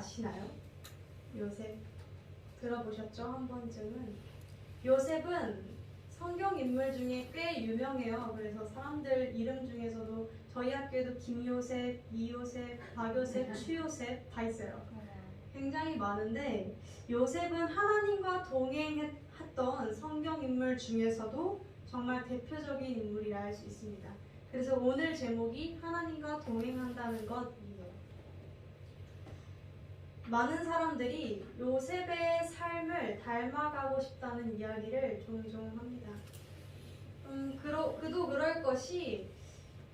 아시나요? 요셉 들어보셨죠? 한 번쯤은. 요셉은 성경 인물 중에 꽤 유명해요. 그래서 사람들 이름 중에서도 저희 학교에도 김요셉, 이요셉, 박요셉, 추요셉 다 있어요. 굉장히 많은데 요셉은 하나님과 동행했던 성경 인물 중에서도 정말 대표적인 인물이라 할 수 있습니다. 그래서 오늘 제목이 하나님과 동행한다는 것이에요. 많은 사람들이 요셉의 삶을 닮아가고 싶다는 이야기를 종종 합니다. 그도 그럴 것이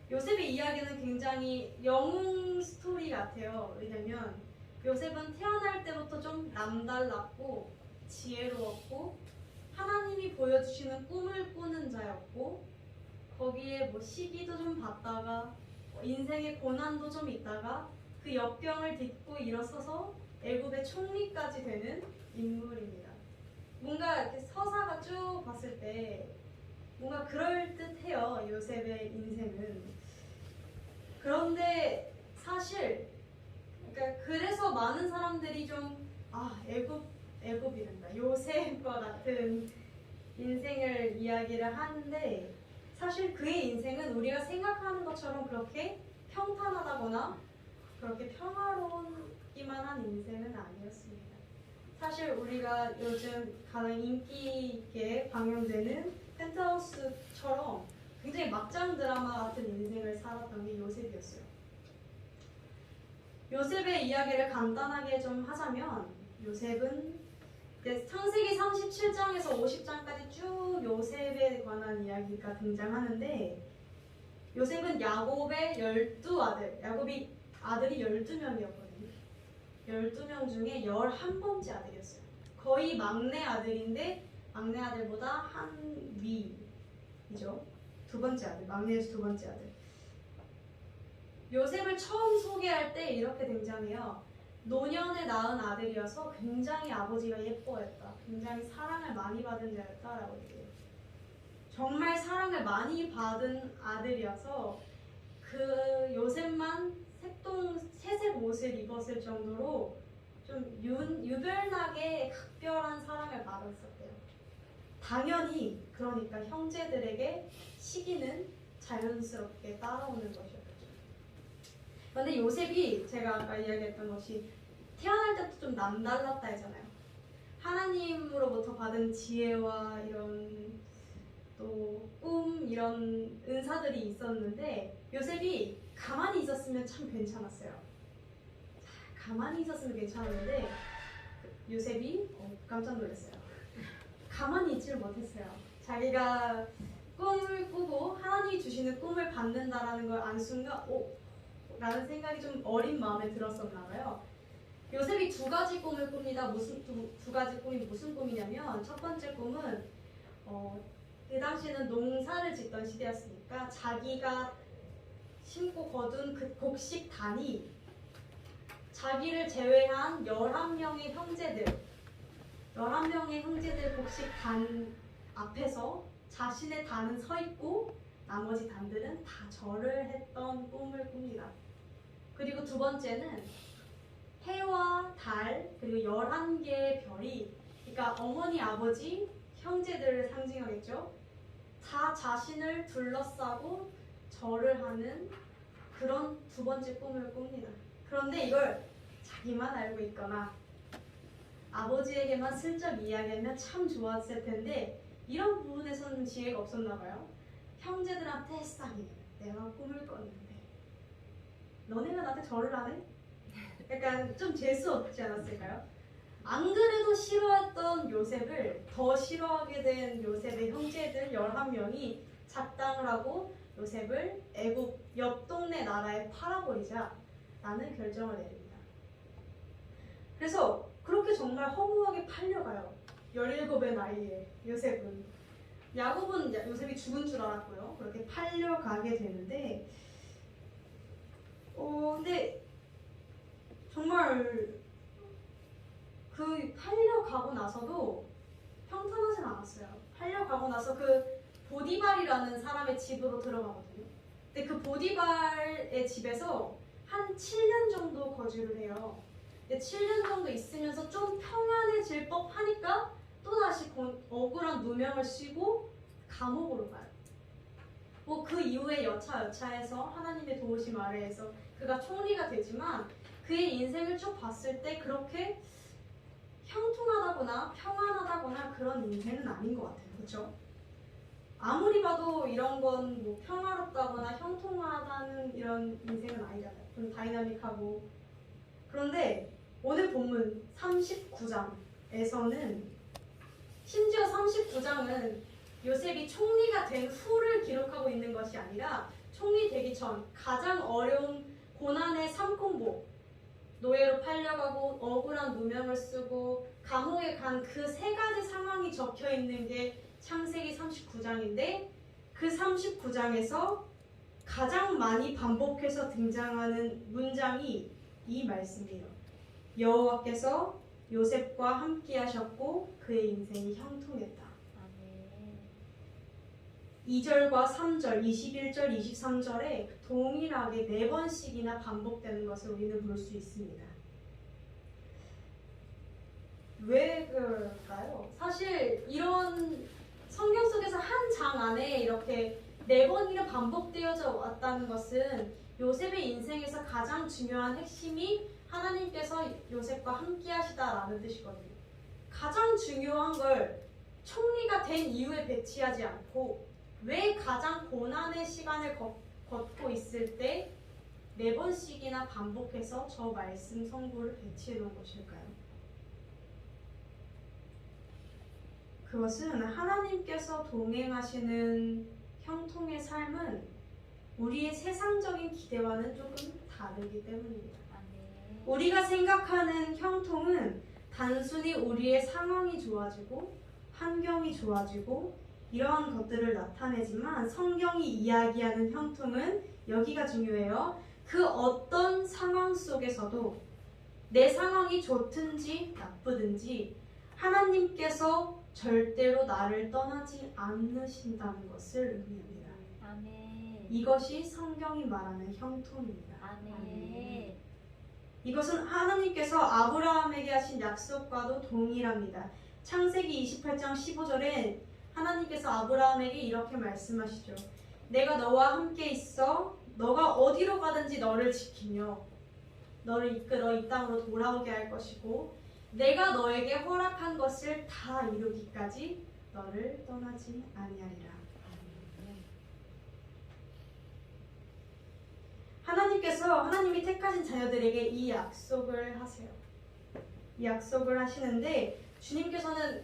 요셉의 이야기는 굉장히 영웅 스토리 같아요. 왜냐면 요셉은 태어날 때부터 좀 남달랐고 지혜로웠고 하나님이 보여주시는 꿈을 꾸는 자였고 거기에 뭐 시기도 좀 받다가 인생의 고난도 좀 있다가 그 역경을 딛고 일어서서 애굽의 총리까지 되는 인물입니다. 뭔가 이렇게 서사가 쭉 봤을 때 뭔가 그럴듯해요. 요셉의 인생은. 그런데 사실 그러니까 그래서 많은 사람들이 좀 애굽이란다. 요셉과 같은 인생을 이야기를 하는데 사실 그의 인생은 우리가 생각하는 것처럼 그렇게 평탄하다거나 그렇게 평화로운기만 한 인생은 아니었습니다. 사실 우리가 요즘 가장 인기 있게 방영되는 펜트하우스처럼 굉장히 막장 드라마 같은 인생을 살았던 게 요셉이었어요. 요셉의 이야기를 간단하게 좀 하자면 요셉은 창세기 37장에서 50장까지 쭉 요셉에 관한 이야기가 등장하는데 요셉은 야곱의 12아들, 야곱이 아들이 12명이었거든요. 12명 중에 11번째 아들이었어요. 거의 막내 아들인데 막내 아들보다 한 위이죠. 두 번째 아들, 막내에서 두 번째 아들. 요셉을 처음 소개할 때 이렇게 등장해요. 노년에 낳은 아들이어서 굉장히 아버지가 예뻐했다. 굉장히 사랑을 많이 받은 자였다라고 얘기해요. 정말 사랑을 많이 받은 아들이어서 그 요셉만 새색 옷을 입었을 정도로 좀 유별나게 각별한 사랑을 받았었대요. 당연히 그러니까 형제들에게 시기는 자연스럽게 따라오는 것이었죠. 그런데 요셉이 제가 아까 이야기했던 것이 태어날 때부터 좀 남달랐다 했잖아요. 하나님으로부터 받은 지혜와 이런 또 꿈 이런 은사들이 있었는데 요셉이 가만히 있었으면 참 괜찮았어요. 가만히 있었으면 괜찮았는데 요셉이 깜짝 놀랐어요. 가만히 있지를 못했어요. 자기가 꿈을 꾸고 하나님이 주시는 꿈을 받는다라는 걸 안 순간 라는 생각이 좀 어린 마음에 들었었나 봐요. 요셉이 두 가지 꿈을 꿉니다. 두 가지 꿈이 무슨 꿈이냐면 첫 번째 꿈은 그 당시에는 농사를 짓던 시대였으니까 자기가 심고 거둔 그 곡식단이 자기를 제외한 11명의 형제들 11명의 형제들 곡식단 앞에서 자신의 단은 서 있고 나머지 단들은 다 절을 했던 꿈을 꿉니다. 그리고 두 번째는 해와 달 그리고 11개의 별이 그러니까 어머니 아버지 형제들을 상징하겠죠. 다 자신을 둘러싸고 절을 하는 그런 두 번째 꿈을 꿉니다. 그런데 이걸 자기만 알고 있거나 아버지에게만 슬쩍 이야기하면 참 좋았을 텐데 이런 부분에서는 지혜가 없었나 봐요. 형제들한테 싹이 내가 꿈을 꿨는데 너네가 나한테 절을 하네? 약간 좀 재수 없지 않았을까요? 안 그래도 싫어했던 요셉을 더 싫어하게 된 요셉의 형제들 11명이 작당을 하고 요셉을 애굽 옆 동네 나라에 팔아버리자 라는 결정을 내립니다. 그래서 그렇게 정말 허무하게 팔려가요. 17의 나이에 요셉은. 야곱은 요셉이 죽은 줄 알았고요. 그렇게 팔려가게 되는데 근데 정말 그 팔려가고 나서도 평탄하진 않았어요. 팔려가고 나서 그 보디발이라는 사람의 집으로 들어가거든요. 근데 그 보디발의 집에서 한 7년 정도 거주를 해요. 근데 7년 정도 있으면서 좀 평안해질 법하니까 또다시 억울한 누명을 씌고 감옥으로 가요. 뭐 그 이후에 여차여차해서 하나님의 도우심 아래에서 그가 총리가 되지만 그의 인생을 쭉 봤을 때 그렇게 형통하다거나 평안하다거나 그런 인생은 아닌 것 같아요. 그렇죠? 아무리 봐도 이런 건 뭐 평화롭다거나 형통하다는 이런 인생은 아니잖아요. 좀 다이나믹하고. 그런데 오늘 본문 39장에서는 심지어 39장은 요셉이 총리가 된 후를 기록하고 있는 것이 아니라 총리 되기 전 가장 어려운 고난의 삼콤보, 노예로 팔려가고 억울한 누명을 쓰고 감옥에 간 그 세 가지 상황이 적혀 있는 게 창세기 39장인데 그 39장에서 가장 많이 반복해서 등장하는 문장이 이 말씀이에요. 여호와께서 요셉과 함께 하셨고 그의 인생이 형통했다. 2절과 3절, 21절, 23절에 동일하게 4번씩이나 반복되는 것을 우리는 볼 수 있습니다. 왜 그럴까요? 사실 이런 성경 속에서 한 장 안에 이렇게 4번이나 반복되어져 왔다는 것은 요셉의 인생에서 가장 중요한 핵심이 하나님께서 요셉과 함께 하시다라는 뜻이거든요. 가장 중요한 걸 총리가 된 이후에 배치하지 않고 왜 가장 고난의 시간을 걷고 있을 때 4번씩이나 반복해서 저 말씀 성구를 배치해 놓은 것일까요? 그것은 하나님께서 동행하시는 형통의 삶은 우리의 세상적인 기대와는 조금 다르기 때문입니다. 우리가 생각하는 형통은 단순히 우리의 상황이 좋아지고 환경이 좋아지고 이러한 것들을 나타내지만 성경이 이야기하는 형통은 여기가 중요해요. 그 어떤 상황 속에서도 내 상황이 좋든지 나쁘든지 하나님께서 절대로 나를 떠나지 않으신다는 것을 의미합니다. 아멘. 이것이 성경이 말하는 형통입니다. 아멘. 이것은 하나님께서 아브라함에게 하신 약속과도 동일합니다. 창세기 28장 15절에 하나님께서 아브라함에게 이렇게 말씀하시죠. 내가 너와 함께 있어 너가 어디로 가든지 너를 지키며 너를 이끌어 이 땅으로 돌아오게 할 것이고 내가 너에게 허락한 것을 다 이루기까지 너를 떠나지 아니하리라. 하나님께서 하나님이 택하신 자녀들에게 이 약속을 하세요. 이 약속을 하시는데 주님께서는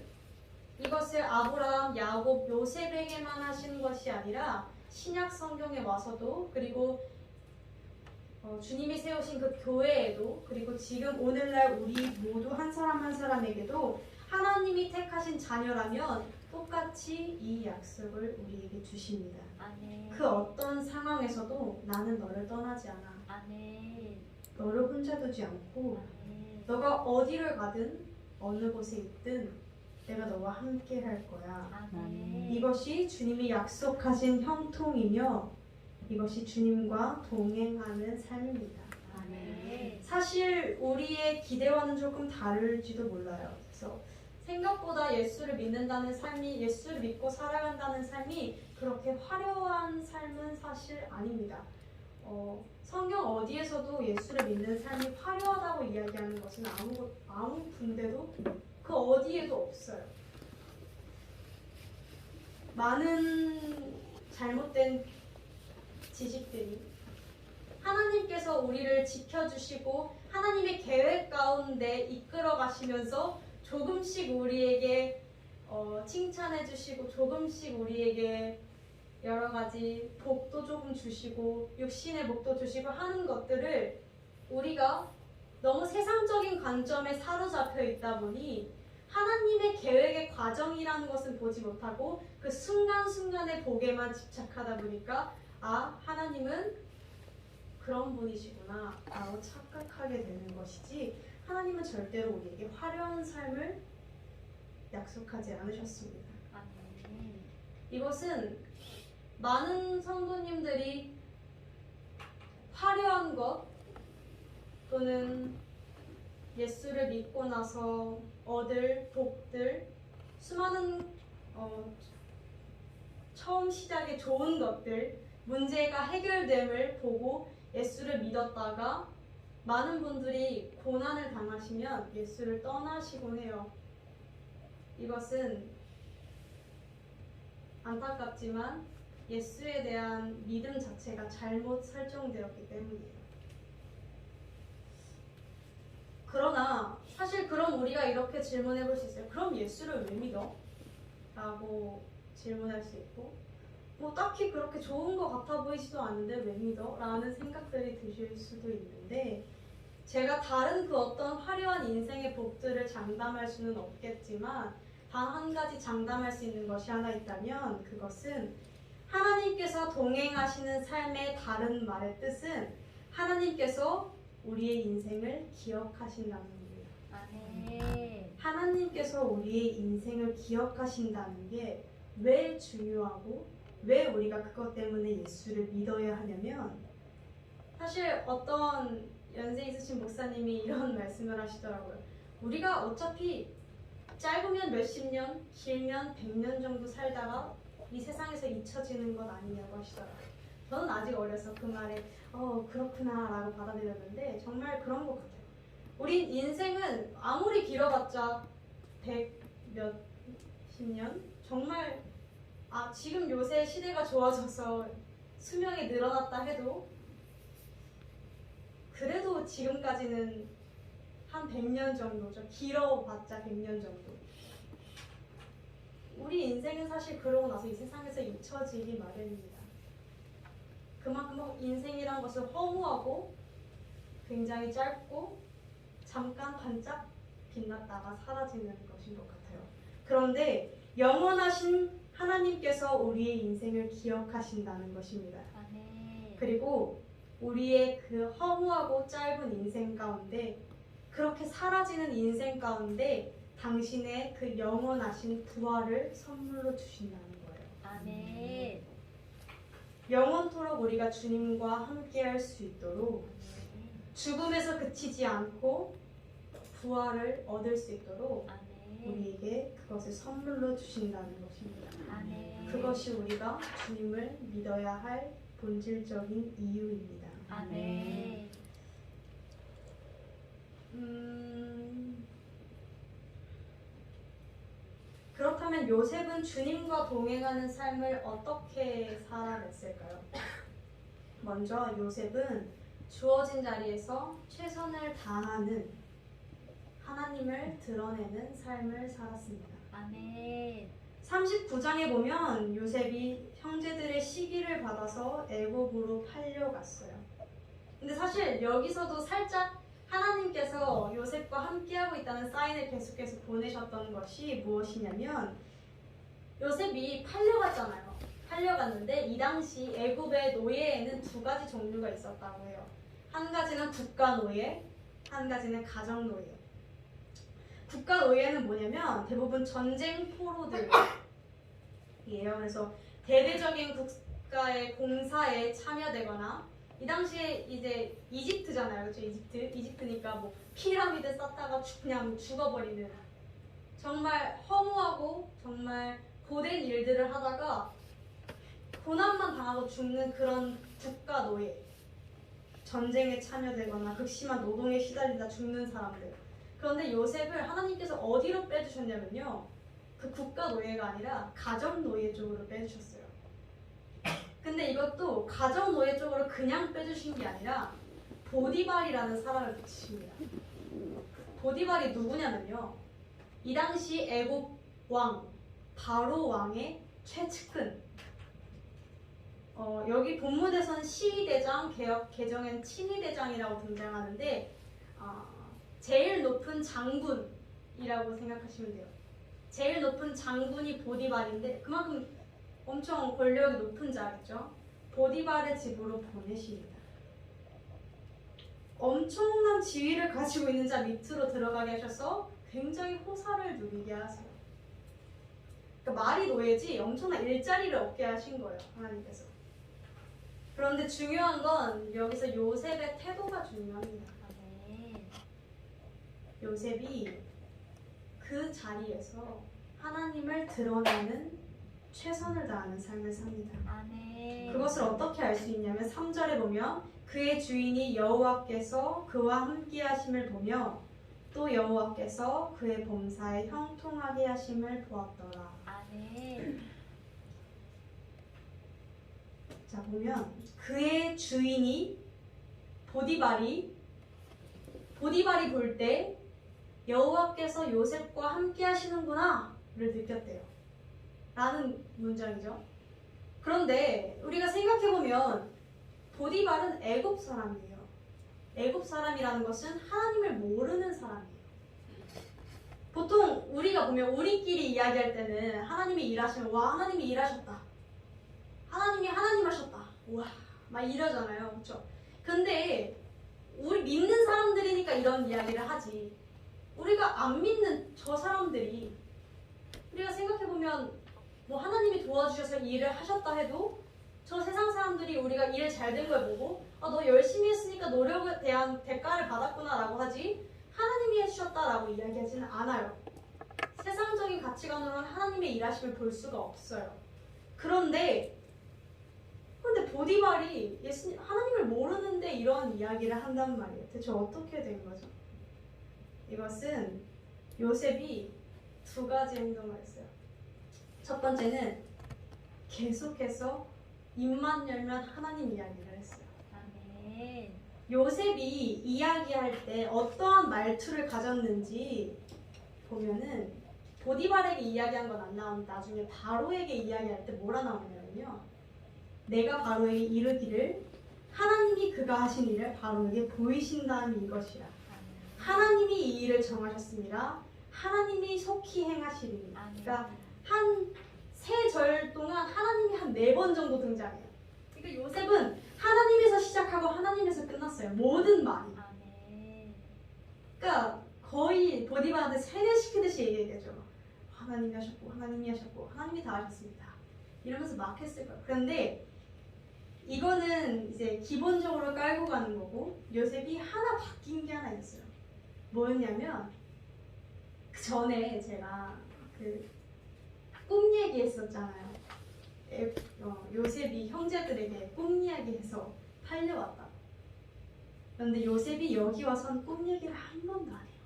이것을 아브라함, 야곱, 요셉에게만 하신 것이 아니라 신약 성경에 와서도 그리고 주님이 세우신 그 교회에도 그리고 지금 오늘날 우리 모두 한 사람 한 사람에게도 하나님이 택하신 자녀라면 똑같이 이 약속을 우리에게 주십니다. 아멘. 그 어떤 상황에서도 나는 너를 떠나지 않아. 아멘. 너를 혼자 두지 않고 아멘. 너가 어디를 가든 어느 곳에 있든 내가 너와 함께 할 거야. 아멘. 이것이 주님이 약속하신 형통이며 이것이 주님과 동행하는 삶입니다. 아멘. 사실 우리의 기대와는 조금 다를지도 몰라요. 그래서 생각보다 예수를 믿는다는 삶이 예수를 믿고 살아간다는 삶이 그렇게 화려한 삶은 사실 아닙니다. 성경 어디에서도 예수를 믿는 삶이 화려하다고 이야기하는 것은 아무 군데도 그 어디에도 없어요. 많은 잘못된 지식들이 하나님께서 우리를 지켜주시고 하나님의 계획 가운데 이끌어 가시면서 조금씩 우리에게 칭찬해 주시고 조금씩 우리에게 여러 가지 복도 조금 주시고 육신의 복도 주시고 하는 것들을 우리가 너무 세상적인 관점에 사로잡혀 있다 보니 하나님의 계획의 과정이라는 것은 보지 못하고 그 순간순간의 복에만 집착하다 보니까 하나님은 그런 분이시구나 라고 착각하게 되는 것이지 하나님은 절대로 우리에게 화려한 삶을 약속하지 않으셨습니다. 아멘. 이것은 많은 성도님들이 화려한 것 또는 예수를 믿고 나서 얻을 복들, 수많은 처음 시작에 좋은 것들, 문제가 해결됨을 보고 예수를 믿었다가 많은 분들이 고난을 당하시면 예수를 떠나시곤 해요. 이것은 안타깝지만 예수에 대한 믿음 자체가 잘못 설정되었기 때문이에요. 그러나 사실 그럼 우리가 이렇게 질문해 볼 수 있어요. 그럼 예수를 왜 믿어? 라고 질문할 수 있고, 뭐 딱히 그렇게 좋은 것 같아 보이지도 않는데 왜 믿어? 라는 생각들이 드실 수도 있는데, 제가 다른 그 어떤 화려한 인생의 복들을 장담할 수는 없겠지만 단 한 가지 장담할 수 있는 것이 하나 있다면 그것은 하나님께서 동행하시는 삶의 다른 말의 뜻은 하나님께서 우리의 인생을 기억하신다는 겁니다. 아멘. 하나님께서 우리의 인생을 기억하신다는 게 왜 중요하고 왜 우리가 그것 때문에 예수를 믿어야 하냐면, 사실 어떤 연세 있으신 목사님이 이런 말씀을 하시더라고요. 우리가 어차피 짧으면 몇십 년, 길면 100년 정도 살다가 이 세상에서 잊혀지는 것 아니냐고 하시더라고요. 저는 아직 어려서 그 말에 그렇구나 라고 받아들였는데 정말 그런 것 같아요. 우린 인생은 아무리 길어봤자 100 몇십 년? 정말 지금 요새 시대가 좋아져서 수명이 늘어났다 해도 그래도 지금까지는 한 100년 정도죠. 길어봤자 100년 정도. 우리 인생은 사실 그러고 나서 이 세상에서 잊혀지기 마련입니다. 그만큼 인생이란 것은 허무하고 굉장히 짧고 잠깐 반짝 빛났다가 사라지는 것인 것 같아요. 그런데 영원하신 하나님께서 우리의 인생을 기억하신다는 것입니다. 아멘. 그리고 우리의 그 허무하고 짧은 인생 가운데, 그렇게 사라지는 인생 가운데 당신의 그 영원하신 부활을 선물로 주신다는 거예요. 아멘. 영원토록 우리가 주님과 함께할 수 있도록, 죽음에서 그치지 않고 부활을 얻을 수 있도록 아멘. 우리에게 그것을 선물로 주신다는 것입니다. 아멘. 그것이 우리가 주님을 믿어야 할 본질적인 이유입니다. 아멘. 그렇다면 요셉은 주님과 동행하는 삶을 어떻게 살아냈을까요? 먼저 요셉은 주어진 자리에서 최선을 다하는, 하나님을 드러내는 삶을 살았습니다. 아멘. 39장에 보면 요셉이 형제들의 시기를 받아서 애굽으로 팔려갔어요. 근데 사실 여기서도 살짝 하나님께서 요셉과 함께하고 있다는 사인을 계속해서 보내셨던 것이 무엇이냐면, 요셉이 팔려갔잖아요. 팔려갔는데 이 당시 애굽의 노예에는 두 가지 종류가 있었다고 해요. 한 가지는 국가 노예, 한 가지는 가정 노예. 국가 노예는 뭐냐면 대부분 전쟁 포로들이에요. 그래서 대대적인 국가의 공사에 참여되거나, 이 당시에 이제 이집트잖아요. 그렇죠? 이집트니까 뭐 피라미드 쌓다가 그냥 죽어버리는, 정말 허무하고 정말 고된 일들을 하다가 고난만 당하고 죽는 그런 국가 노예, 전쟁에 참여되거나 극심한 노동에 시달리다 죽는 사람들. 그런데 요셉을 하나님께서 어디로 빼주셨냐면요, 그 국가 노예가 아니라 가정 노예 쪽으로 빼주셨어요. 근데 이것도 가정 노예 쪽으로 그냥 빼주신 게 아니라 보디발이라는 사람을 붙이십니다. 보디발이 누구냐면요, 이 당시 애굽 왕 바로 왕의 최측근. 여기 본문에서는 시위대장, 개정엔 친위대장이라고 등장하는데 제일 높은 장군이라고 생각하시면 돼요. 제일 높은 장군이 보디발인데 그만큼 엄청 권력이 높은 자겠죠. 보디발의 집으로 보내십니다. 엄청난 지위를 가지고 있는 자 밑으로 들어가게 하셔서 굉장히 호사를 누리게 하세요. 그러니까 말이 노예지 엄청난 일자리를 얻게 하신 거예요, 하나님께서. 그런데 중요한 건 여기서 요셉의 태도가 중요합니다. 아멘. 요셉이 그 자리에서 하나님을 드러내는 최선을 다하는 삶을 삽니다. 아멘. 그것을 어떻게 알 수 있냐면 3절에 보면 그의 주인이 여호와께서 그와 함께 하심을 보며 또 여호와께서 그의 범사에 형통하게 하심을 보았더라. 아멘. 자 보면 그의 주인이 보디발이 볼 때 여호와께서 요셉과 함께 하시는구나 를 느꼈대요. 라는 문장이죠. 그런데 우리가 생각해보면 보디발은 애굽 사람이에요. 애굽 사람이라는 것은 하나님을 모르는 사람이에요. 보통 우리가 보면 우리끼리 이야기할 때는 하나님이 일하시면 와 하나님이 일하셨다. 하나님이 하나님 하셨다. 와 막 이러잖아요. 그렇죠? 근데 우리 믿는 사람들이니까 이런 이야기를 하지. 우리가 안 믿는 저 사람들이 우리가 생각해보면 뭐 하나님이 도와주셔서 이 일을 하셨다 해도 저 세상 사람들이 우리가 일 잘 된 걸 보고 너 열심히 했으니까 노력에 대한 대가를 받았구나 라고 하지 하나님이 해주셨다라고 이야기하지는 않아요. 세상적인 가치관으로는 하나님의 일하심을 볼 수가 없어요. 그런데 보디발이 하나님을 모르는데 이런 이야기를 한단 말이에요. 대체 어떻게 된 거죠? 이것은 요셉이 두 가지 행동을 했어요. 첫 번째는 계속해서 입만 열면 하나님 이야기를 했어요. 아멘. 요셉이 이야기할 때 어떠한 말투를 가졌는지 보면은 보디발에게 이야기한 건 안 나오는데 나중에 바로에게 이야기할 때 뭐라 나오냐면요. 내가 바로에게 이르기를 하나님이 그가 하신 일을 바로에게 보이신 다음이 이것이라. 하나님이 이 일을 정하셨습니다. 하나님이 속히 행하시리니. 그러니까 한 세 절 동안 하나님이 한 4번 정도 등장해요. 그러니까 요셉은 하나님에서 시작하고 하나님에서 끝났어요. 모든 말이. 아멘. 그러니까 거의 보디발한테 세뇌시키듯이 얘기해야죠. 하나님이 하셨고 하나님이 하셨고 하나님이 다 하셨습니다. 이러면서 막 했을 거예요. 그런데 이거는 이제 기본적으로 깔고 가는 거고 요셉이 하나 바뀐 게 하나 있어요. 뭐였냐면 그 전에 제가 그 꿈 얘기했었잖아요. 요셉이 형제들에게 꿈 이야기해서 팔려왔다. 그런데 요셉이 여기 와선 꿈 얘기를 한 번도 안 해요.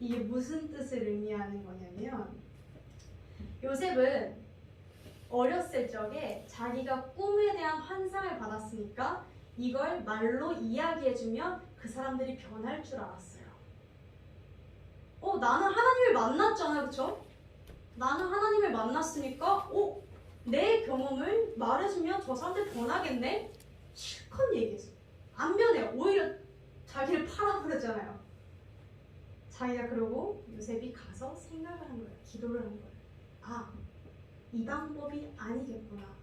이게 무슨 뜻을 의미하는 거냐면 요셉은 어렸을 적에 자기가 꿈에 대한 환상을 받았으니까 이걸 말로 이야기해주면 그 사람들이 변할 줄 알았어요. 나는 하나님을 만났잖아요. 그쵸? 나는 하나님을 만났으니까 내 경험을 말해주면 저 사람들 변하겠네? 실컷 얘기했어요. 안 변해요. 오히려 자기를 팔아버렸잖아요. 자기가 그러고 요셉이 가서 생각을 한 거예요. 기도를 한 거예요. 이 방법이 아니겠구나.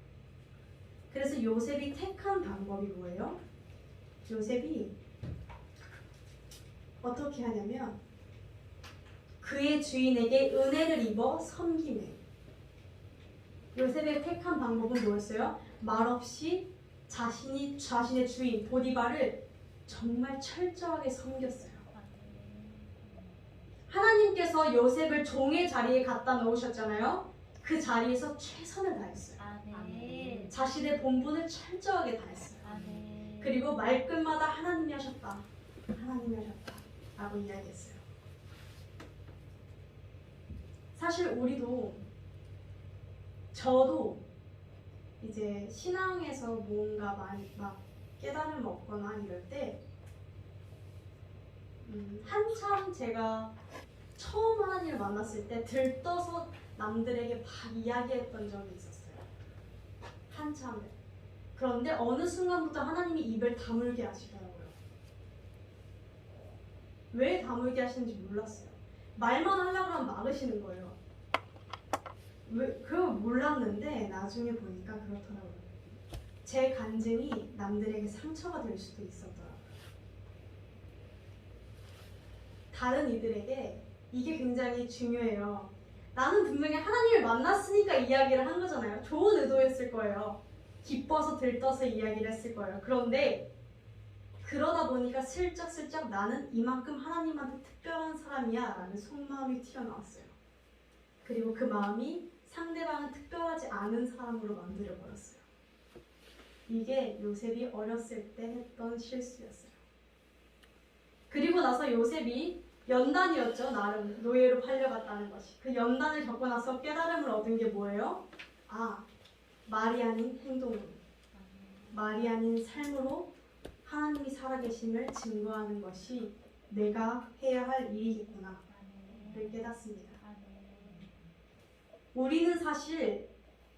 그래서 요셉이 택한 방법이 뭐예요? 요셉이 어떻게 하냐면 그의 주인에게 은혜를 입어 섬기네. 요셉의 택한 방법은 뭐였어요? 말없이 자신의 주인 보디발을 정말 철저하게 섬겼어요. 하나님께서 요셉을 종의 자리에 갖다 놓으셨잖아요. 그 자리에서 최선을 다했어요. 아멘. 자신의 본분을 철저하게 다했어요. 아멘. 그리고 말끝마다 하나님이 하셨다. 하나님이 하셨다. 라고 이야기했어요. 사실 저도 이제 신앙에서 뭔가 많이 막 깨달음을 얻거나 이럴 때 한참 제가 처음 하나님을 만났을 때 들떠서 남들에게 막 이야기했던 적이 있었어요. 한참을. 그런데 어느 순간부터 하나님이 입을 다물게 하시더라고요. 왜 다물게 하시는지 몰랐어요. 말만 하려고 하면 막으시는 거예요. 그걸 몰랐는데 나중에 보니까 그렇더라고요. 제 간증이 남들에게 상처가 될 수도 있었더라고요. 다른 이들에게 이게 굉장히 중요해요. 나는 분명히 하나님을 만났으니까 이야기를 한 거잖아요. 좋은 의도였을 거예요. 기뻐서 들떠서 이야기를 했을 거예요. 그런데 그러다 보니까 슬쩍슬쩍 나는 이만큼 하나님한테 특별한 사람이야 라는 속마음이 튀어나왔어요. 그리고 그 마음이 상대방은 특별하지 않은 사람으로 만들어버렸어요. 이게 요셉이 어렸을 때 했던 실수였어요. 그리고 나서 요셉이 연단이었죠. 나름 노예로 팔려갔다는 것이. 그 연단을 겪고 나서 깨달음을 얻은 게 뭐예요? 말이 아닌 행동으로, 말이 아닌 삶으로 하나님이 살아계심을 증거하는 것이 내가 해야 할 일이겠구나 를 깨닫습니다. 우리는 사실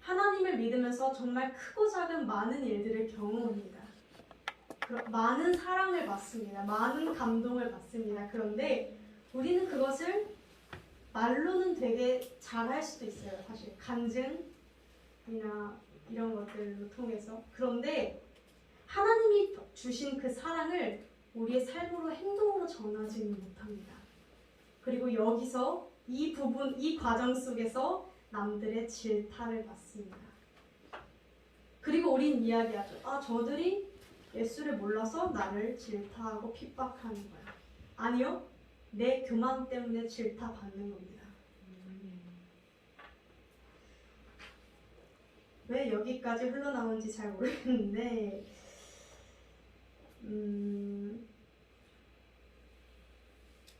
하나님을 믿으면서 정말 크고 작은 많은 일들을 경험합니다. 많은 사랑을 받습니다. 많은 감동을 받습니다. 그런데 우리는 그것을 말로는 되게 잘할 수도 있어요. 사실 간증이나 이런 것들로 통해서. 그런데 하나님이 주신 그 사랑을 우리의 삶으로 행동으로 전하지는 못합니다. 그리고 여기서 이 부분, 이 과정 속에서 남들의 질타를 받습니다. 그리고 우린 이야기하죠. 저들이 예수를 몰라서 나를 질타하고 핍박하는 거야. 아니요. 내 교만 때문에 질타받는 겁니다. 왜 여기까지 흘러나오는지 잘 모르겠는데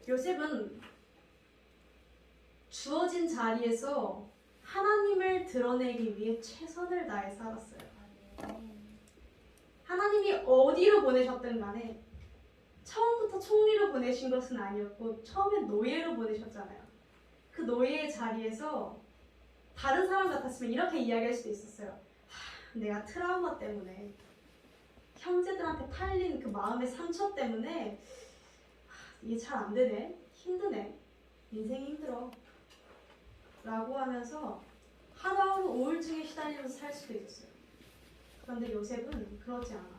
요셉은 주어진 자리에서 하나님을 드러내기 위해 최선을 다해 살았어요. 하나님이 어디로 보내셨든 간에 처음부터 총리로 보내신 것은 아니었고 처음엔 노예로 보내셨잖아요. 그 노예의 자리에서 다른 사람 같았으면 이렇게 이야기할 수도 있었어요. 내가 트라우마 때문에 형제들한테 탈린 그 마음의 상처 때문에 이게 잘 안 되네, 힘드네, 인생이 힘들어 라고 하면서 하루하루 우울증에 시달리면서 살 수도 있었어요. 그런데 요셉은 그러지 않았어요.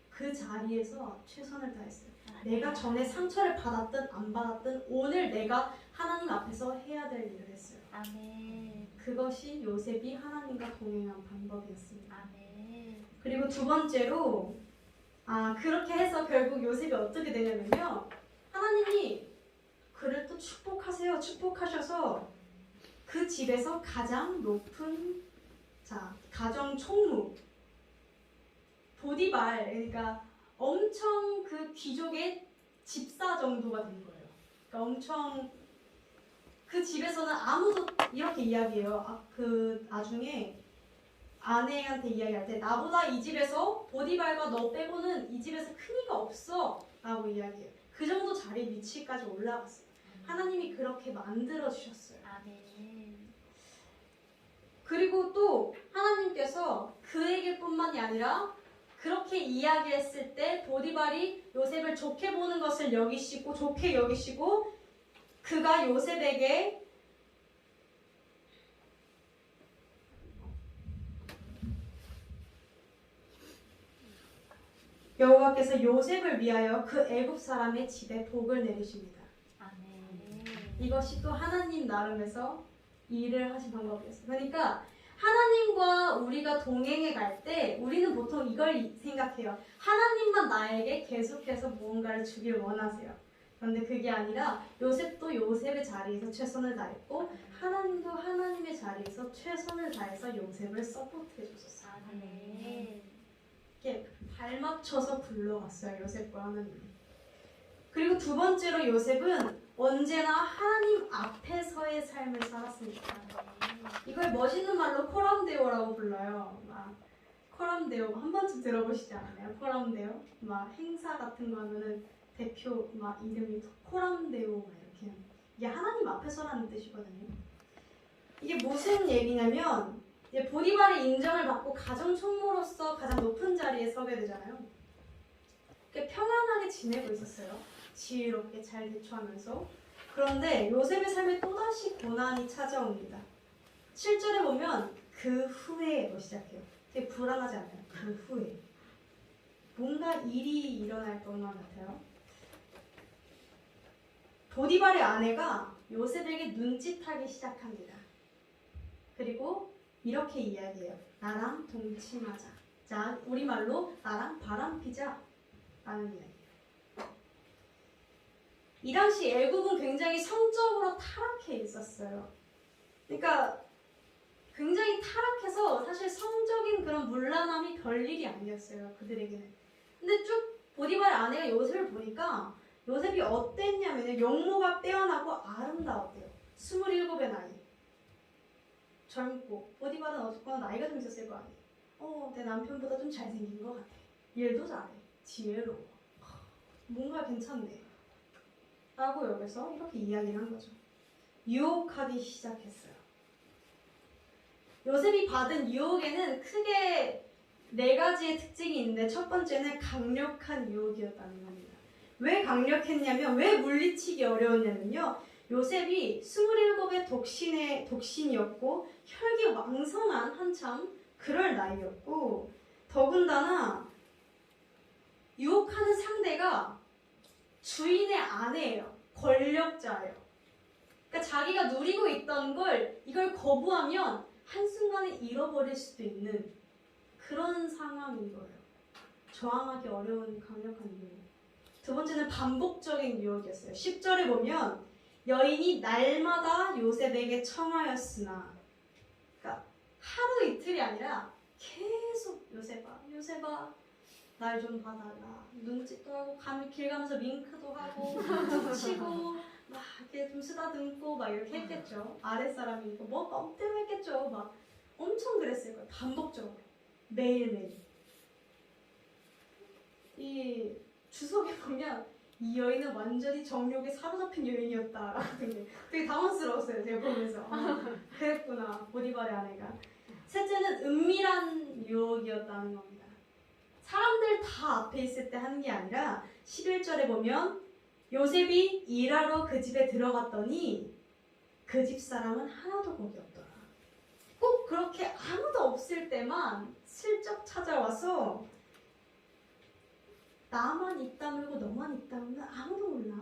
그 자리에서 최선을 다했어요. 내가 전에 상처를 받았든 안 받았든 오늘 내가 하나님 앞에서 해야 될 일을 했어요. 아멘. 그것이 요셉이 하나님과 동행한 방법이었습니다. 아멘. 그리고 두 번째로 그렇게 해서 결국 요셉이 어떻게 되냐면요. 하나님이 그를 또 축복하세요. 축복하셔서 그 집에서 가장 높은 가정 총무 보디발, 그러니까 엄청 그 귀족의 집사 정도가 된 거예요. 그러니까 엄청 그 집에서는 아무도 이렇게 이야기해요. 그 나중에 아내한테 이야기할 때 나보다 이 집에서 보디발과 너 빼고는 이 집에서 큰 이가 없어 라고 이야기해요. 그 정도 자리 위치까지 올라갔어요. 하나님이 그렇게 만들어 주셨어요. 아멘. 그리고 또 하나님께서 그에게 뿐만이 아니라 그렇게 이야기했을 때 보디발이 요셉을 좋게 보는 것을 여기시고 좋게 여기시고 그가 요셉에게 여호와께서 요셉을 위하여 그 애굽 사람의 집에 복을 내리십니다. 아멘. 이것이 또 하나님 나름에서 일을 하신 방법이었어요. 그러니까 하나님과 우리가 동행해 갈 때 우리는 보통 이걸 생각해요. 하나님만 나에게 계속해서 무언가를 주길 원하세요. 그런데 그게 아니라 요셉도 요셉의 자리에서 최선을 다했고 하나님도 하나님의 자리에서 최선을 다해서 요셉을 서포트해 줬었어요. 아멘. 이렇게 발맞춰서 굴러갔어요. 요셉과 하나님이. 그리고 두 번째로 요셉은 언제나 하나님 앞에서의 삶을 살았습니다. 이걸 멋있는 말로 코람데오라고 불러요. 코람데오 한 번쯤 들어보시지 않았나요? 코람데오 행사 같은 거 하면은 대표 이름이 코람데오 이렇게 이게 하나님 앞에서라는 뜻이거든요. 이게 무슨 얘기냐면 이제 보디발의 인정을 받고 가정 총무로서 가장 높은 자리에 서게 되잖아요. 평안하게 지내고 있었어요. 지혜롭게 잘 대처하면서. 그런데 요셉의 삶에 또다시 고난이 찾아옵니다. 7절에 보면 그 후에로 시작해요. 되게 불안하지 않아요? 그 후에. 뭔가 일이 일어날 것만 같아요. 보디발의 아내가 요셉에게 눈짓하기 시작합니다. 그리고 이렇게 이야기해요. 나랑 동침하자. 자, 우리말로 나랑 바람피자 라는 이야기예요. 이 당시 애국은 굉장히 성적으로 타락해 있었어요. 그러니까 굉장히 타락해서 사실 성적인 그런 문란함이 별일이 아니었어요. 그들에게는. 근데 쭉 보디발의 아내가 요셉을 보니까 요셉이 어땠냐면 용모가 빼어나고 아름다웠대요. 27의 나이. 젊고 보디발은 어쨌거나 나이가 좀 있었을 거 아니에요. 내 남편보다 좀 잘생긴 것 같아. 일도 잘해. 지혜로워. 뭔가 괜찮네. 라고 여기서 이렇게 이야기를 한 거죠. 유혹하기 시작했어요. 요셉이 받은 유혹에는 크게 4가지의 특징이 있는데 첫 번째는 강력한 유혹이었다는 겁니다. 왜 강력했냐면 왜 물리치기 어려웠냐면요. 요셉이 27의 독신이었고 혈기왕성한 한참 그럴 나이였고 더군다나 유혹하는 상대가 주인의 아내예요. 권력자예요. 그러니까 자기가 누리고 있던 이걸 거부하면 한순간에 잃어버릴 수도 있는 그런 상황인 거예요. 저항하기 어려운 강력한 유혹. 두 번째는 반복적인 유혹이었어요. 10절에 보면 여인이 날마다 요셉에게 청하였으나 그러니까 하루 이틀이 아니라 계속 요셉아 날 좀 봐달라. 눈짓도 하고 길 가면서 윙크도 하고 툭 치고 막 이렇게 좀 쓰다듬고 막 이렇게 했겠죠. 아랫사람이니까 뭐 맘대로 했겠죠. 막 엄청 그랬을 거예요. 반복적으로 매일매일. 이 주석에 보면 이 여인은 완전히 정욕에 사로잡힌 여인이었다. 되게 당황스러웠어요. 제가 보면서 그랬구나. 보디발의 아내가. 셋째는 은밀한 유혹이었다는 겁니다. 사람들 다 앞에 있을 때 하는 게 아니라 11절에 보면 요셉이 일하러 그 집에 들어갔더니 그 집 사람은 하나도 거기 없더라. 꼭 그렇게 아무도 없을 때만 슬쩍 찾아와서 나만 입 다물고 너만 입 다물면 아무도 몰라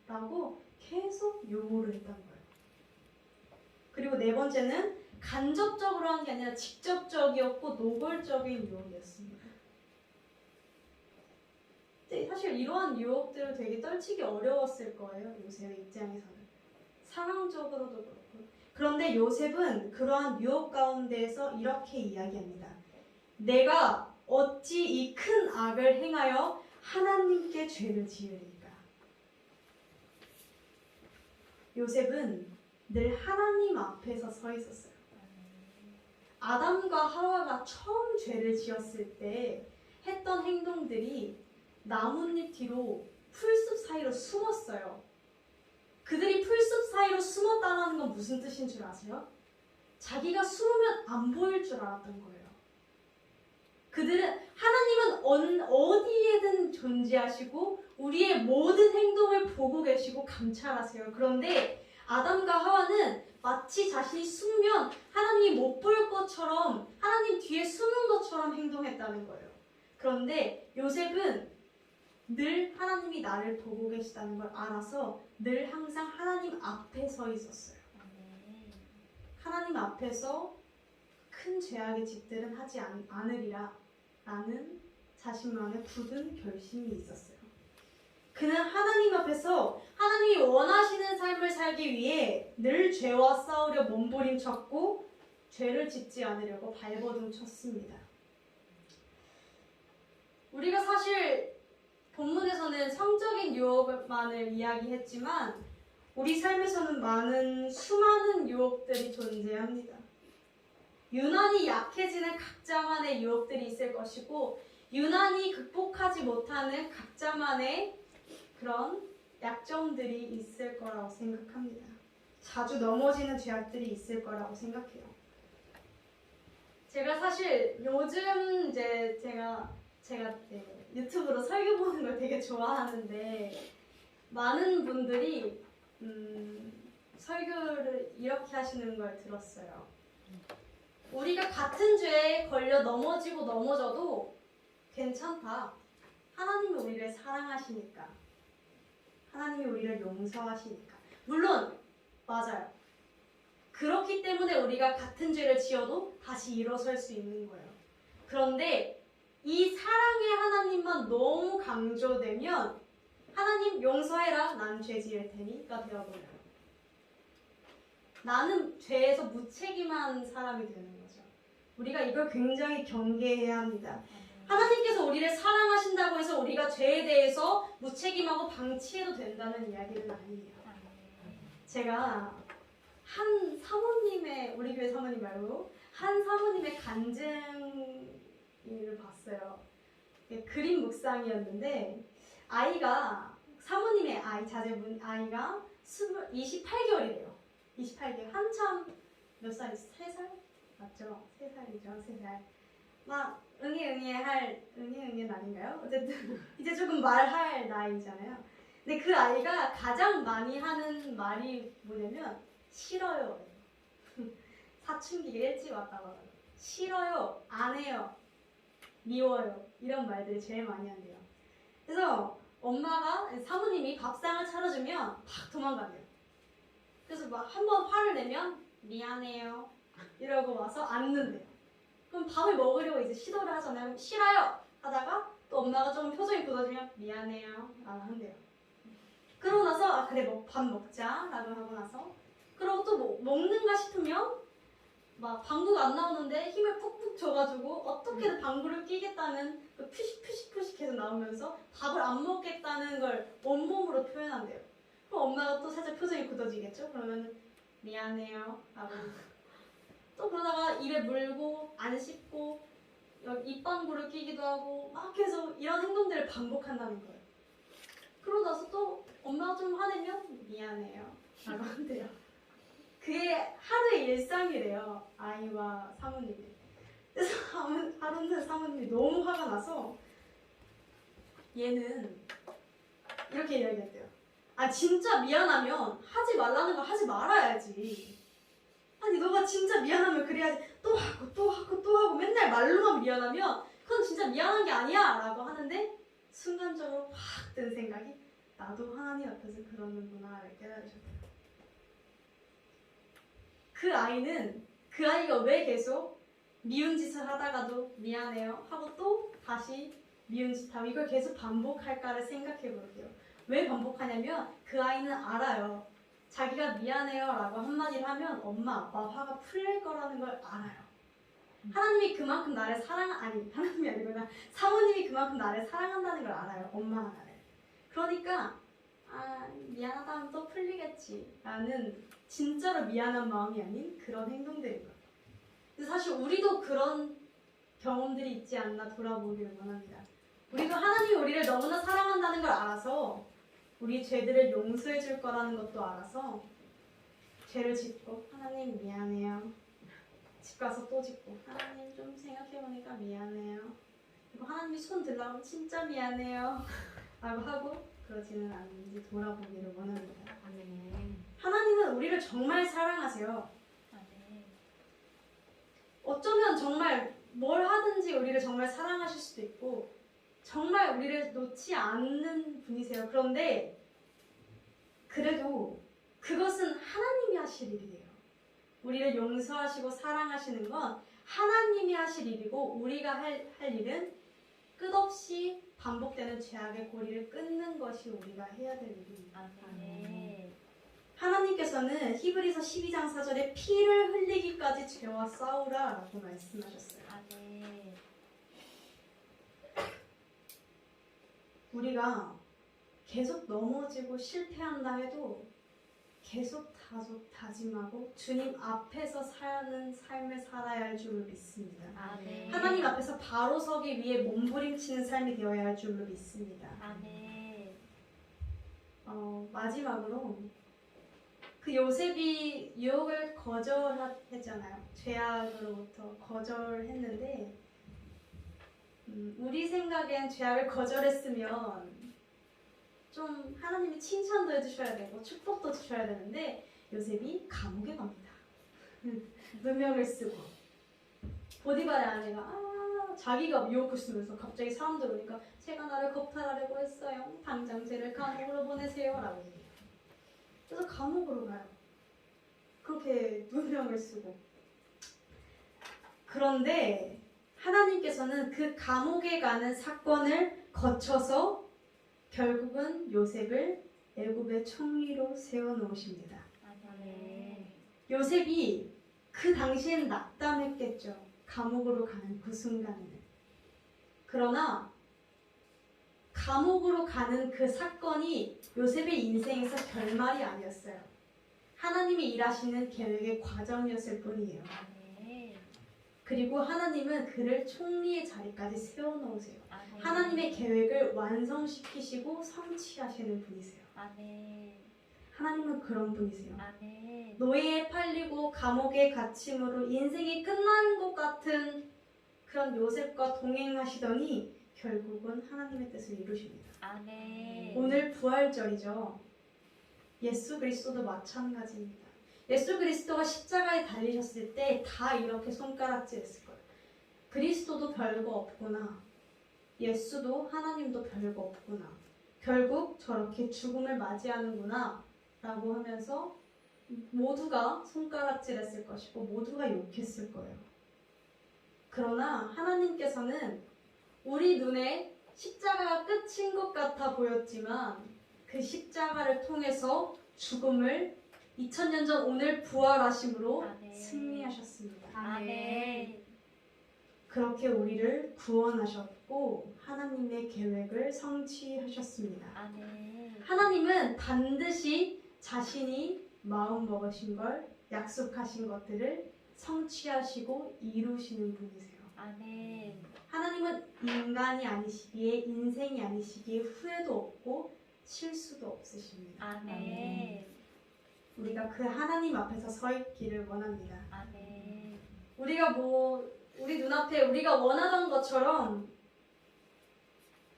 라고 계속 요구를 했던 거예요. 그리고 4번째는 간접적으로 한 게 아니라 직접적이었고 노골적인 유혹이었습니다. 사실 이러한 유혹들을 되게 떨치기 어려웠을 거예요. 요셉의 입장에서는. 상황적으로도 그렇고. 그런데 요셉은 그러한 유혹 가운데에서 이렇게 이야기합니다. 내가 어찌 이 큰 악을 행하여 하나님께 죄를 지으리까. 요셉은 늘 하나님 앞에서 서 있었어요. 아담과 하와가 처음 죄를 지었을 때 했던 행동들이 나뭇잎 뒤로 풀숲 사이로 숨었어요. 그들이 풀숲 사이로 숨었다는 건 무슨 뜻인 줄 아세요? 자기가 숨으면 안 보일 줄 알았던 거예요. 그들은 하나님은 어디에든 존재하시고 우리의 모든 행동을 보고 계시고 감찰하세요. 그런데 아담과 하와는 마치 자신이 숨으면 하나님이 못 볼 것처럼 하나님 뒤에 숨은 것처럼 행동했다는 거예요. 그런데 요셉은 늘 하나님이 나를 보고 계시다는 걸 알아서 늘 항상 하나님 앞에 서 있었어요. 하나님 앞에서 큰 죄악의 짓들은 하지 않으리라 라는 자신만의 굳은 결심이 있었어요. 그는 하나님 앞에서 하나님이 원하시는 삶을 살기 위해 늘 죄와 싸우려 몸부림쳤고 죄를 짓지 않으려고 발버둥 쳤습니다. 우리가 사실 본문에서는 성적인 유혹만을 이야기했지만 우리 삶에서는 수많은 유혹들이 존재합니다. 유난히 약해지는 각자만의 유혹들이 있을 것이고 유난히 극복하지 못하는 각자만의 그런 약점들이 있을 거라고 생각합니다. 자주 넘어지는 죄악들이 있을 거라고 생각해요. 제가 사실 요즘 이제 제가 유튜브로 설교 보는 걸 되게 좋아하는데 많은 분들이 설교를 이렇게 하시는 걸 들었어요. 우리가 같은 죄에 걸려 넘어지고 넘어져도 괜찮다. 하나님이 우리를 사랑하시니까. 하나님이 우리를 용서하시니까. 물론 맞아요. 그렇기 때문에 우리가 같은 죄를 지어도 다시 일어설 수 있는 거예요. 그런데 이 사랑의 하나님만 너무 강조되면 하나님 용서해라 난 죄 지을 테니가 되어버려요. 나는 죄에서 무책임한 사람이 되는 거죠. 우리가 이걸 굉장히 경계해야 합니다. 하나님께서 우리를 사랑하신다고 해서 우리가 죄에 대해서 무책임하고 방치해도 된다는 이야기는 아니에요. 제가 한 사모님의, 우리 교회 사모님 말고 한 사모님의 간증을 봤어요. 그림 묵상이었는데 아이가, 사모님의 아이, 자제분 아이가 28개월이래요. 28개월. 한참 몇 살이지? 3살? 맞죠? 3살이죠. 3살. 막 응애는 아닌가요? 어쨌든 이제 조금 말할 나이잖아요. 근데 그 아이가 가장 많이 하는 말이 뭐냐면 싫어요. 사춘기가 일찍 왔다고 하더라고요. 싫어요, 안 해요, 미워요 이런 말들을 제일 많이 한대요. 그래서 엄마가, 사모님이 밥상을 차려주면 막 도망가요. 그래서 막 한 번 화를 내면 미안해요 이러고 와서 앉는데요. 그럼 밥을 먹으려고 이제 시도를 하잖아요. 싫어요 하다가 또 엄마가 조금 표정이 굳어지면 미안해요 라고 한대요. 그러고 나서 아 그래 밥 먹자 라고 하고 나서 그러고 또 먹는가 싶으면 막 방구가 안 나오는데 힘을 푹푹 줘가지고 어떻게든 방구를 끼겠다는 그 푸식 계속 나오면서 밥을 안 먹겠다는 걸 온몸으로 표현한대요. 그럼 엄마가 또 살짝 표정이 굳어지겠죠? 그러면 미안해요 라고 또 그러다가 입에 물고 안 씹고 입방구를 끼기도 하고 막 계속 이런 행동들을 반복한다는 거예요. 그러고 나서 또 엄마가 좀 화내면 미안해요 라고 한대요. 그게 하루의 일상이래요. 아이와 사모님이. 그래서 하루는 사모님이 너무 화가 나서 얘는 이렇게 이야기했대요. 아 진짜 미안하면 하지 말라는 거 하지 말아야지. 아니 너가 진짜 미안하면 그래야지. 또 하고 맨날 말로만 미안하면 그건 진짜 미안한 게 아니야 라고 하는데 순간적으로 확 든 생각이 나도 하나님 앞에서 그러는구나를 깨달으셨대요. 그 아이가 왜 계속 미운 짓을 하다가도 미안해요 하고 또 다시 미운 짓 하고 이걸 계속 반복할까를 생각해 볼게요. 왜 반복하냐면 그 아이는 알아요. 자기가 미안해요 라고 한마디를 하면 엄마 아빠 화가 풀릴 거라는 걸 알아요. 하나님이 그만큼 나를 하나님이 아니구나. 사모님이 그만큼 나를 사랑한다는 걸 알아요. 엄마가 나를. 그러니까 미안하다 하면 또 풀리겠지 라는 진짜로 미안한 마음이 아닌 그런 행동들인 거예요. 그래서 사실 우리도 그런 경험들이 있지 않나 돌아보기를 원합니다. 우리도 하나님이 우리를 너무나 사랑한다는 걸 알아서 우리 죄들을 용서해 줄 거라는 것도 알아서 죄를 짓고 하나님 미안해요. 집 가서 또 짓고 하나님 좀 생각해보니까 미안해요. 그리고 하나님이 손 들라고 진짜 미안해요 라고 하고 그러지는 않는지 돌아보기를 원합니다. 아멘. 하나님은 우리를 정말 사랑하세요. 아멘. 어쩌면 정말 뭘 하든지 우리를 정말 사랑하실 수도 있고 정말 우리를 놓지 않는 분이세요. 그런데 그래도 그것은 하나님이 하실 일이에요. 우리를 용서하시고 사랑하시는 건 하나님이 하실 일이고 우리가 할 일은 끝없이 반복되는 죄악의 고리를 끊는 것이 우리가 해야 될 일입니다. 아멘. 하나님께서는 히브리서 12장 4절에 피를 흘리기까지 죄와 싸우라 라고 말씀하셨어요. 아멘. 우리가 계속 넘어지고 실패한다 해도 계속 다짐하고 주님 앞에서 사는 삶을 살아야 할 줄로 믿습니다. 아멘. 하나님 앞에서 바로 서기 위해 몸부림치는 삶이 되어야 할 줄로 믿습니다. 아멘. 마지막으로 그 요셉이 유혹을 거절했잖아요. 죄악으로부터 거절했는데 우리 생각엔 죄악을 거절했으면 좀 하나님이 칭찬도 해주셔야 되고 축복도 주셔야 되는데 요셉이 감옥에 갑니다. 누명을 쓰고 보디발의 아내가 자기가 유혹을 쓰면서 갑자기 사람들 오니까 제가 나를 겁탈하려고 했어요. 당장 쟤를 감옥으로 보내세요 라고 얘기해요. 그래서 감옥으로 가요. 그렇게 누명을 쓰고. 그런데 하나님께서는 그 감옥에 가는 사건을 거쳐서 결국은 요셉을 애굽의 총리로 세워놓으십니다. 아멘. 요셉이 그 당시엔 낙담했겠죠. 감옥으로 가는 그 순간에는. 그러나 감옥으로 가는 그 사건이 요셉의 인생에서 결말이 아니었어요. 하나님이 일하시는 계획의 과정이었을 뿐이에요. 아멘. 그리고 하나님은 그를 총리의 자리까지 세워놓으세요. 아멘. 하나님의 계획을 완성시키시고 성취하시는 분이세요. 아멘. 하나님은 그런 분이세요. 아멘. 노예에 팔리고 감옥에 갇힘으로 인생이 끝나는 것 같은 그런 요셉과 동행하시더니 결국은 하나님의 뜻을 이루십니다. 아멘. 오늘 부활절이죠. 예수 그리스도도 마찬가지입니다. 예수 그리스도가 십자가에 달리셨을 때 다 이렇게 손가락질했을 거예요. 그리스도도 별거 없구나. 예수도 하나님도 별거 없구나. 결국 저렇게 죽음을 맞이하는구나 라고 하면서 모두가 손가락질했을 것이고 모두가 욕했을 거예요. 그러나 하나님께서는 우리 눈에 십자가가 끝인 것 같아 보였지만 그 십자가를 통해서 죽음을 2000년 전 오늘 부활하심으로 아멘. 승리하셨습니다. 아멘. 그렇게 우리를 구원하셨고 하나님의 계획을 성취하셨습니다. 아멘. 하나님은 반드시 자신이 마음먹으신 걸 약속하신 것들을 성취하시고 이루시는 분이세요. 아멘. 하나님은 인간이 아니시기에 인생이 아니시기에 후회도 없고 실수도 없으십니다. 아멘. 우리가 그 하나님 앞에서 서 있기를 원합니다. 아멘. 우리가 우리 눈앞에 우리가 원하던 것처럼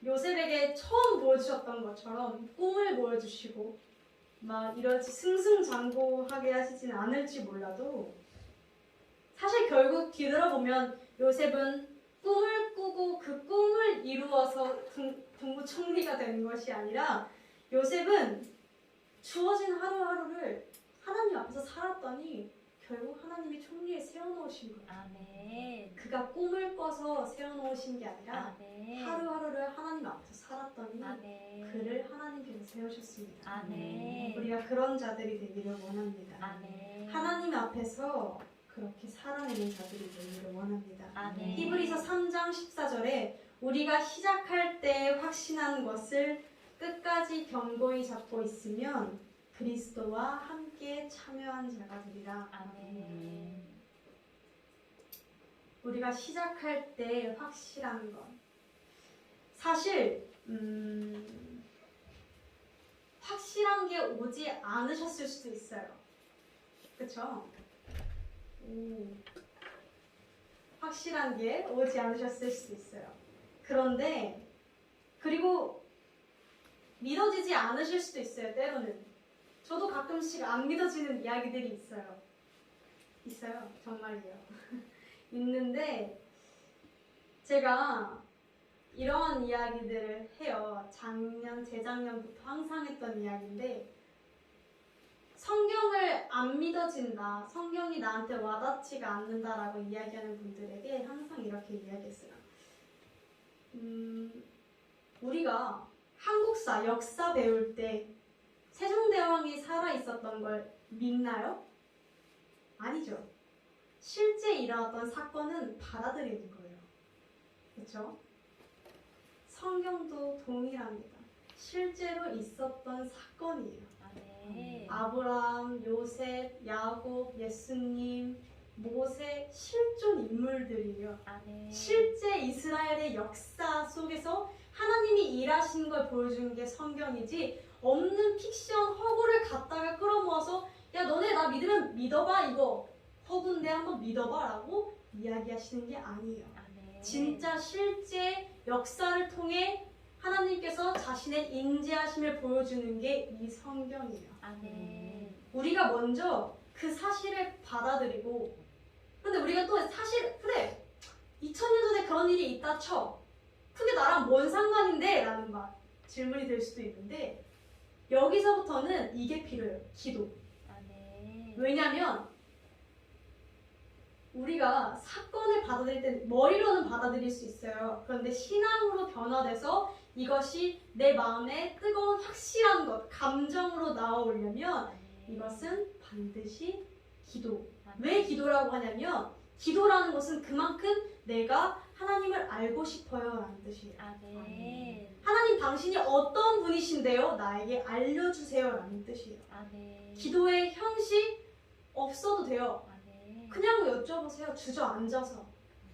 요셉에게 처음 보여주셨던 것처럼 꿈을 보여주시고 막 이러지 승승장구하게 하시진 않을지 몰라도 사실 결국 뒤돌아보면 요셉은 꿈을 꾸고 그 꿈을 이루어서 국무총리가 된 것이 아니라 요셉은 주어진 하루하루를 하나님 앞에서 살았더니 결국 하나님이 총리에 세워놓으신 거예요. 아멘. 그가 꿈을 꿔서 세워놓으신 게 아니라 아멘. 하루하루를 하나님 앞에서 살았더니 아멘. 그를 하나님께서 세우셨습니다. 아멘. 우리가 그런 자들이 되기를 원합니다. 아멘. 하나님 앞에서 그렇게 살아내는 자들이 되기를 원합니다. 아멘. 히브리서 3장 14절에 우리가 시작할 때 확신한 것을 끝까지 견고히 잡고 있으면 그리스도와 함께 참여한 자가 되리라. 아멘. 우리가 시작할 때 확실한 것. 사실 확실한 게 오지 않으셨을 수도 있어요. 그렇죠? 확실한 게 오지 않으셨을 수도 있어요. 그런데 그리고 믿어지지 않으실 수도 있어요. 때로는 저도 가끔씩 안 믿어지는 이야기들이 있어요. 정말이에요. 있는데 제가 이런 이야기들을 해요. 재작년부터 항상 했던 이야기인데 성경을 안 믿어진다, 성경이 나한테 와닿지가 않는다라고 이야기하는 분들에게 항상 이렇게 이야기했어요. 우리가 한국사, 역사 배울 때 세종대왕이 살아있었던 걸 믿나요? 아니죠. 실제 일어났던 사건은 받아들이는 거예요. 그렇죠? 성경도 동일합니다. 실제로 있었던 사건이에요. 아멘. 아브라함, 요셉, 야곱, 예수님, 모세 실존 인물들이에요. 아멘. 실제 이스라엘의 역사 속에서 하나님이 일하신 걸 보여주는 게 성경이지 없는 픽션 허구를 갖다가 끌어모아서 야 너네 나 믿으면 믿어봐 이거 허구인데 한번 믿어봐 라고 이야기하시는 게 아니에요. 아멘. 진짜 실제 역사를 통해 하나님께서 자신의 인재하심을 보여주는 게 이 성경이에요. 아멘. 우리가 먼저 그 사실을 받아들이고 근데 우리가 또 사실 그래 2000년 전에 그런 일이 있다 쳐 그게 나랑 뭔 상관인데? 라는 질문이 될 수도 있는데 여기서부터는 이게 필요해요. 기도. 아멘. 왜냐면 우리가 사건을 받아들일 때 머리로는 받아들일 수 있어요. 그런데 신앙으로 변화돼서 이것이 내 마음에 뜨거운 확실한 것, 감정으로 나오려면 이것은 반드시 기도. 왜 기도라고 하냐면 기도라는 것은 그만큼 내가 하나님을 알고 싶어요 라는 뜻이에요. 아멘. 하나님 당신이 어떤 분이신데요? 나에게 알려주세요 라는 뜻이에요. 아멘. 기도의 형식 없어도 돼요. 아멘. 그냥 여쭤보세요. 주저앉아서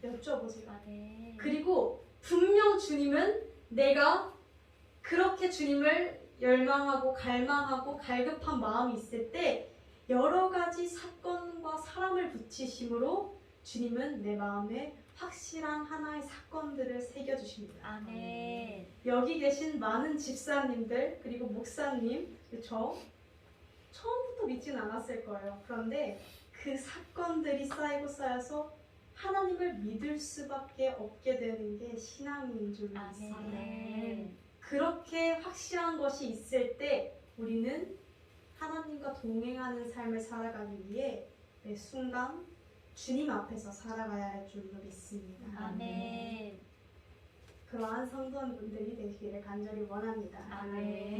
여쭤보세요. 아멘. 그리고 분명 주님은 내가 그렇게 주님을 열망하고 갈망하고 갈급한 마음이 있을 때 여러 가지 사건과 사람을 붙이심으로 주님은 내 마음에 확실한 하나의 사건들을 새겨주십니다. 아멘. 여기 계신 많은 집사님들 그리고 목사님 저 처음부터 믿진 않았을 거예요. 그런데 그 사건들이 쌓이고 쌓여서 하나님을 믿을 수밖에 없게 되는 게 신앙인 줄 믿습니다. 아멘. 그렇게 확실한 것이 있을 때 우리는 하나님과 동행하는 삶을 살아가기 위해 매 순간 주님 앞에서 살아가야 할 줄로 믿습니다. 아멘. 그러한 성도분들이 되시기를 간절히 원합니다. 아멘.